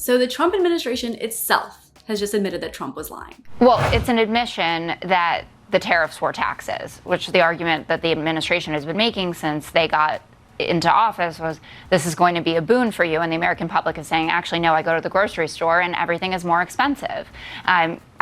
So the Trump administration itself has just admitted that Trump was lying. Well, it's an admission that the tariffs were taxes, which the argument that the administration has been making since they got into office was this is going to be a boon for you. And the American public is saying, actually, no, I go to the grocery store and everything is more expensive.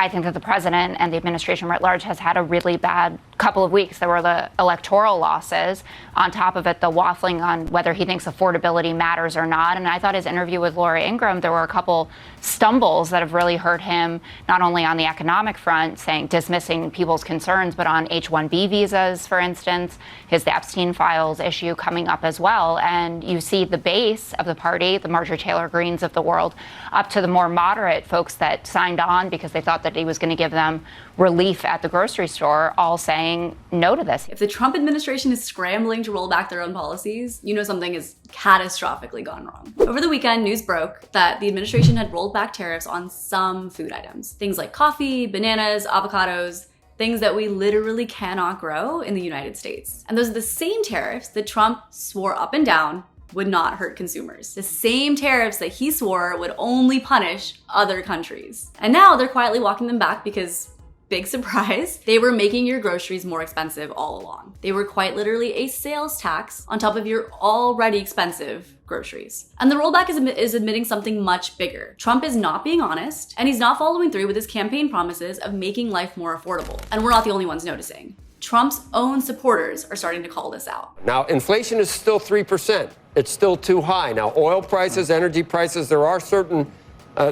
I think that the president and the administration at large has had a really bad couple of weeks. There were the electoral losses. On top of it, the waffling on whether he thinks affordability matters or not. And I thought his interview with Laura Ingraham, there were a couple stumbles that have really hurt him, not only on the economic front, dismissing people's concerns, but on H-1B visas, for instance, the Epstein files issue coming up as well. And you see the base of the party, the Marjorie Taylor Greenes of the world, up to the more moderate folks that signed on because they thought that he was going to give them relief at the grocery store, all saying no to this. If the Trump administration is scrambling to roll back their own policies, you know something has catastrophically gone wrong. Over the weekend, news broke that the administration had rolled back tariffs on some food items. Things like coffee, bananas, avocados, things that we literally cannot grow in the United States. And those are the same tariffs that Trump swore up and down would not hurt consumers. The same tariffs that he swore would only punish other countries. And now they're quietly walking them back because, big surprise, they were making your groceries more expensive all along. They were quite literally a sales tax on top of your already expensive groceries. And the rollback is admitting something much bigger. Trump is not being honest, and he's not following through with his campaign promises of making life more affordable. And we're not the only ones noticing. Trump's own supporters are starting to call this out. Now, inflation is still 3%. It's still too high. Now, oil prices, energy prices, there are certain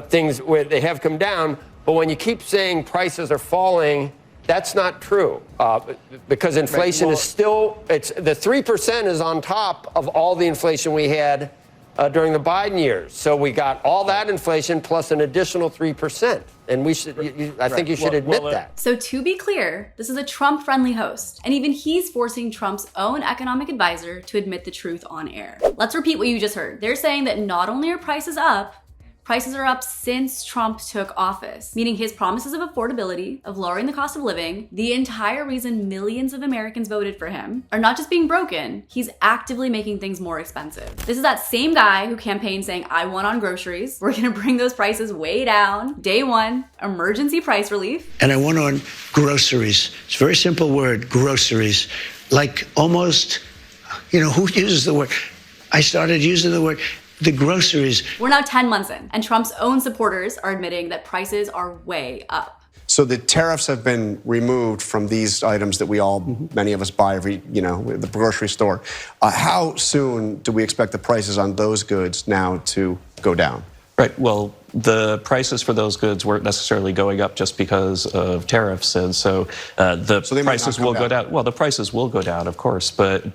things where they have come down, but when you keep saying prices are falling, that's not true because inflation is still, the 3% is on top of all the inflation we had during the Biden years. So we got all that inflation plus an additional 3%. And we should, I think you should admit that. So to be clear, this is a Trump-friendly host, and even he's forcing Trump's own economic advisor to admit the truth on air. Let's repeat what you just heard. They're saying that not only are prices are up since Trump took office, meaning his promises of affordability, of lowering the cost of living, the entire reason millions of Americans voted for him, are not just being broken, he's actively making things more expensive. This is that same guy who campaigned saying, I won on groceries, we're gonna bring those prices way down, day one, emergency price relief. And I won on groceries. It's a very simple word, groceries. Like almost, who uses the word? I started using the word. The groceries. We're now 10 months in, and Trump's own supporters are admitting that prices are way up. So the tariffs have been removed from these items that we all, many of us buy every, at the grocery store. How soon do we expect the prices on those goods now to go down? Right. Well, the prices for those goods weren't necessarily going up just because of tariffs, and so the prices will go down. Well, the prices will go down, of course, but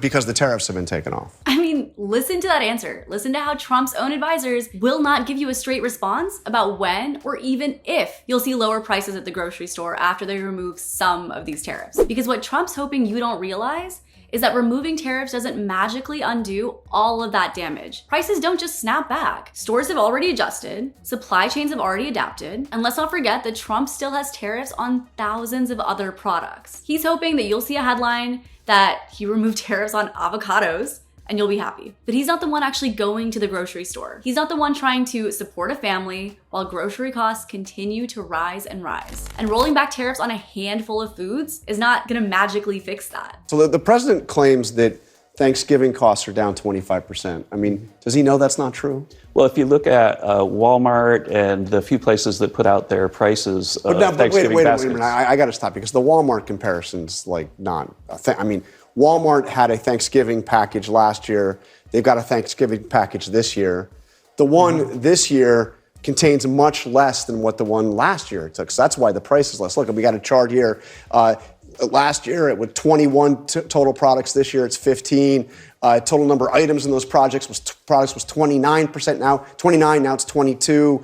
because the tariffs have been taken off. I mean, listen to that answer. Listen to how Trump's own advisors will not give you a straight response about when or even if you'll see lower prices at the grocery store after they remove some of these tariffs. Because what Trump's hoping you don't realize is that removing tariffs doesn't magically undo all of that damage. Prices don't just snap back. Stores have already adjusted, supply chains have already adapted, and let's not forget that Trump still has tariffs on thousands of other products. He's hoping that you'll see a headline that he removed tariffs on avocados, and you'll be happy. But he's not the one actually going to the grocery store. He's not the one trying to support a family while grocery costs continue to rise and rise. And rolling back tariffs on a handful of foods is not gonna magically fix that. So the president claims that Thanksgiving costs are down 25%. I mean, does he know that's not true? Well, if you look at Walmart and the few places that put out their prices of Thanksgiving baskets. Wait a minute, I gotta stop because the Walmart comparison's like not, Walmart had a Thanksgiving package last year. They've got a Thanksgiving package this year. The one this year contains much less than what the one last year took. So that's why the price is less. Look, we got a chart here. Last year it was 21 total products. This year it's 15. Total number of items in those products was 29% now. now it's 22.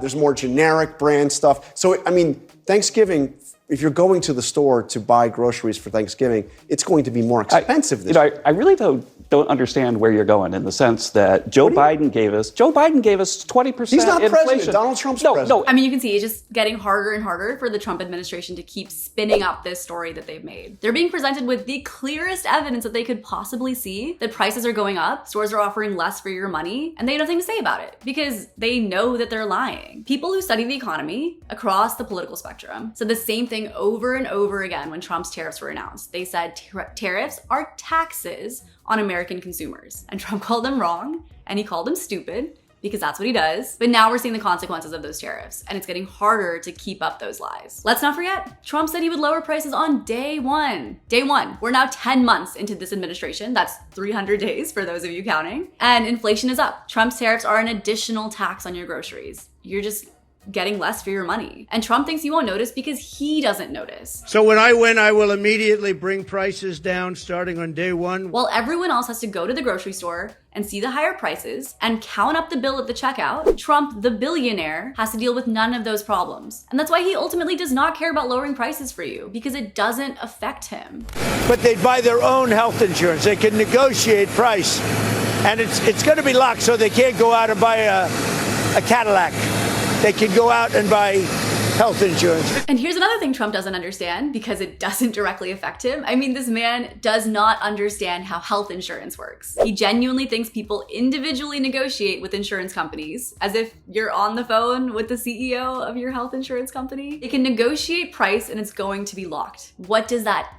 There's more generic brand stuff. So, Thanksgiving if you're going to the store to buy groceries for Thanksgiving, it's going to be more expensive this year. I really don't understand where you're going in the sense that Joe Biden gave us 20% He's not inflation. president. Donald Trump's president. I mean, you can see it's just getting harder and harder for the Trump administration to keep spinning up this story that they've made. They're being presented with the clearest evidence that they could possibly see that prices are going up, stores are offering less for your money, and they have nothing to say about it because they know that they're lying. People who study the economy across the political spectrum said the same thing over and over again when Trump's tariffs were announced. They said tariffs are taxes on American consumers. And Trump called them wrong, and he called them stupid, because that's what he does. But now we're seeing the consequences of those tariffs, and it's getting harder to keep up those lies. Let's not forget, Trump said he would lower prices on day one. Day one. We're now 10 months into this administration. That's 300 days for those of you counting. And inflation is up. Trump's tariffs are an additional tax on your groceries. You're just getting less for your money. And Trump thinks you won't notice because he doesn't notice. So when I win, I will immediately bring prices down starting on day one. While everyone else has to go to the grocery store and see the higher prices and count up the bill at the checkout, Trump, the billionaire, has to deal with none of those problems. And that's why he ultimately does not care about lowering prices for you, because it doesn't affect him. But they buy their own health insurance. They can negotiate price. And it's going to be locked, so they can't go out and buy a Cadillac. They can go out and buy health insurance. And here's another thing Trump doesn't understand, because it doesn't directly affect him. I mean, this man does not understand how health insurance works. He genuinely thinks people individually negotiate with insurance companies, as if you're on the phone with the CEO of your health insurance company. It can negotiate price and it's going to be locked. What does that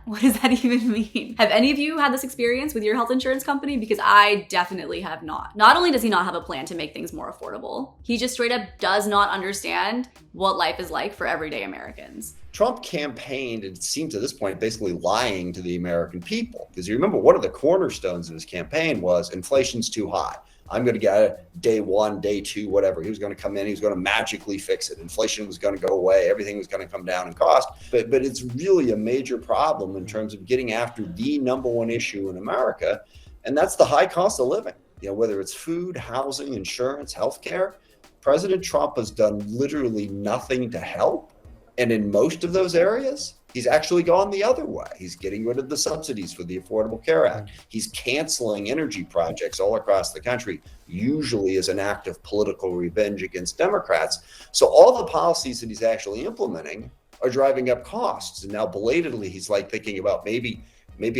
even mean? Have any of you had this experience with your health insurance company? Because I definitely have not. Not only does he not have a plan to make things more affordable, he just straight up does not understand what life is like for everyday Americans. Trump campaigned, it seemed to this point, basically lying to the American people. Because you remember, one of the cornerstones of his campaign was inflation's too high. I'm going to get it day one, day two, whatever. He was going to come in, he was going to magically fix it. Inflation was going to go away. Everything was going to come down in cost. But it's really a major problem in terms of getting after the number one issue in America. And that's the high cost of living. You know, whether it's food, housing, insurance, healthcare. President Trump has done literally nothing to help. And in most of those areas, he's actually gone the other way. He's getting rid of the subsidies for the Affordable Care Act. He's canceling energy projects all across the country, usually as an act of political revenge against Democrats. So all the policies that he's actually implementing are driving up costs. And now belatedly, he's like thinking about maybe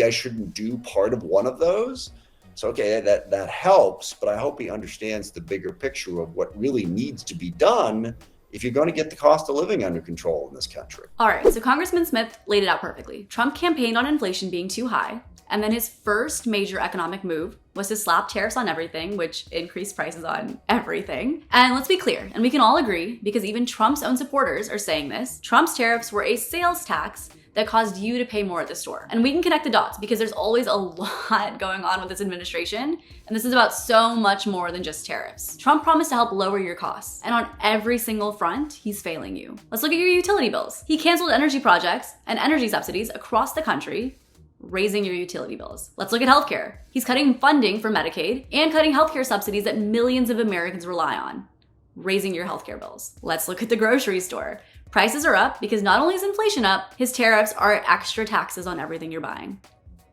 I shouldn't do part of one of those. So, okay, that helps, but I hope he understands the bigger picture of what really needs to be done if you're going to get the cost of living under control in this country. All right, so Congressman Smith laid it out perfectly. Trump campaigned on inflation being too high, and then his first major economic move was to slap tariffs on everything, which increased prices on everything. And let's be clear, and we can all agree, because even Trump's own supporters are saying this, Trump's tariffs were a sales tax that caused you to pay more at the store. And we can connect the dots because there's always a lot going on with this administration. And this is about so much more than just tariffs. Trump promised to help lower your costs. And on every single front, he's failing you. Let's look at your utility bills. He canceled energy projects and energy subsidies across the country, raising your utility bills. Let's look at healthcare. He's cutting funding for Medicaid and cutting healthcare subsidies that millions of Americans rely on, raising your healthcare bills. Let's look at the grocery store. Prices are up because not only is inflation up, his tariffs are extra taxes on everything you're buying,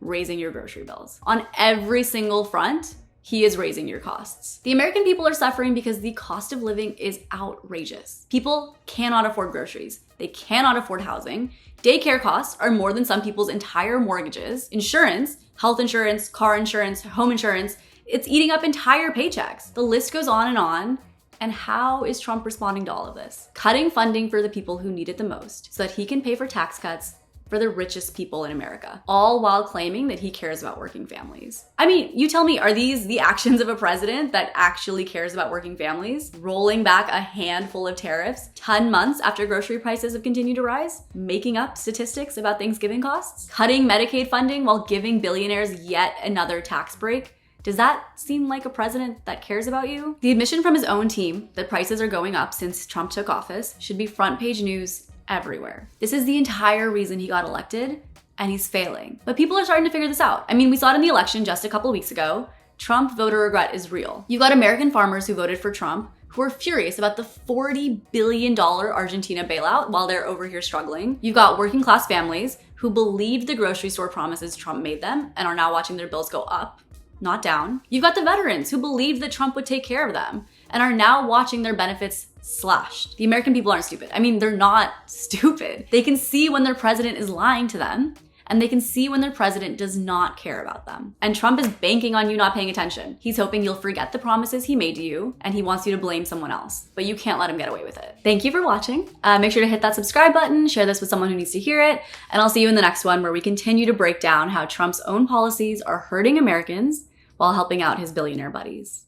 raising your grocery bills. On every single front, he is raising your costs. The American people are suffering because the cost of living is outrageous. People cannot afford groceries. They cannot afford housing. Daycare costs are more than some people's entire mortgages. Insurance, health insurance, car insurance, home insurance, it's eating up entire paychecks. The list goes on and on. And how is Trump responding to all of this? Cutting funding for the people who need it the most so that he can pay for tax cuts for the richest people in America, all while claiming that he cares about working families. I mean, you tell me, are these the actions of a president that actually cares about working families? Rolling back a handful of tariffs 10 months after grocery prices have continued to rise? Making up statistics about Thanksgiving costs? Cutting Medicaid funding while giving billionaires yet another tax break? Does that seem like a president that cares about you? The admission from his own team that prices are going up since Trump took office should be front page news everywhere. This is the entire reason he got elected, and he's failing. But people are starting to figure this out. I mean, we saw it in the election just a couple of weeks ago. Trump voter regret is real. You got American farmers who voted for Trump who are furious about the $40 billion Argentina bailout while they're over here struggling. You've got working class families who believed the grocery store promises Trump made them and are now watching their bills go up, not down. You've got the veterans who believed that Trump would take care of them and are now watching their benefits slashed. The American people aren't stupid. I mean, they're not stupid. They can see when their president is lying to them, and they can see when their president does not care about them. And Trump is banking on you not paying attention. He's hoping you'll forget the promises he made to you, and he wants you to blame someone else. But you can't let him get away with it. Thank you for watching. Make sure to hit that subscribe button, share this with someone who needs to hear it, and I'll see you in the next one where we continue to break down how Trump's own policies are hurting Americans while helping out his billionaire buddies.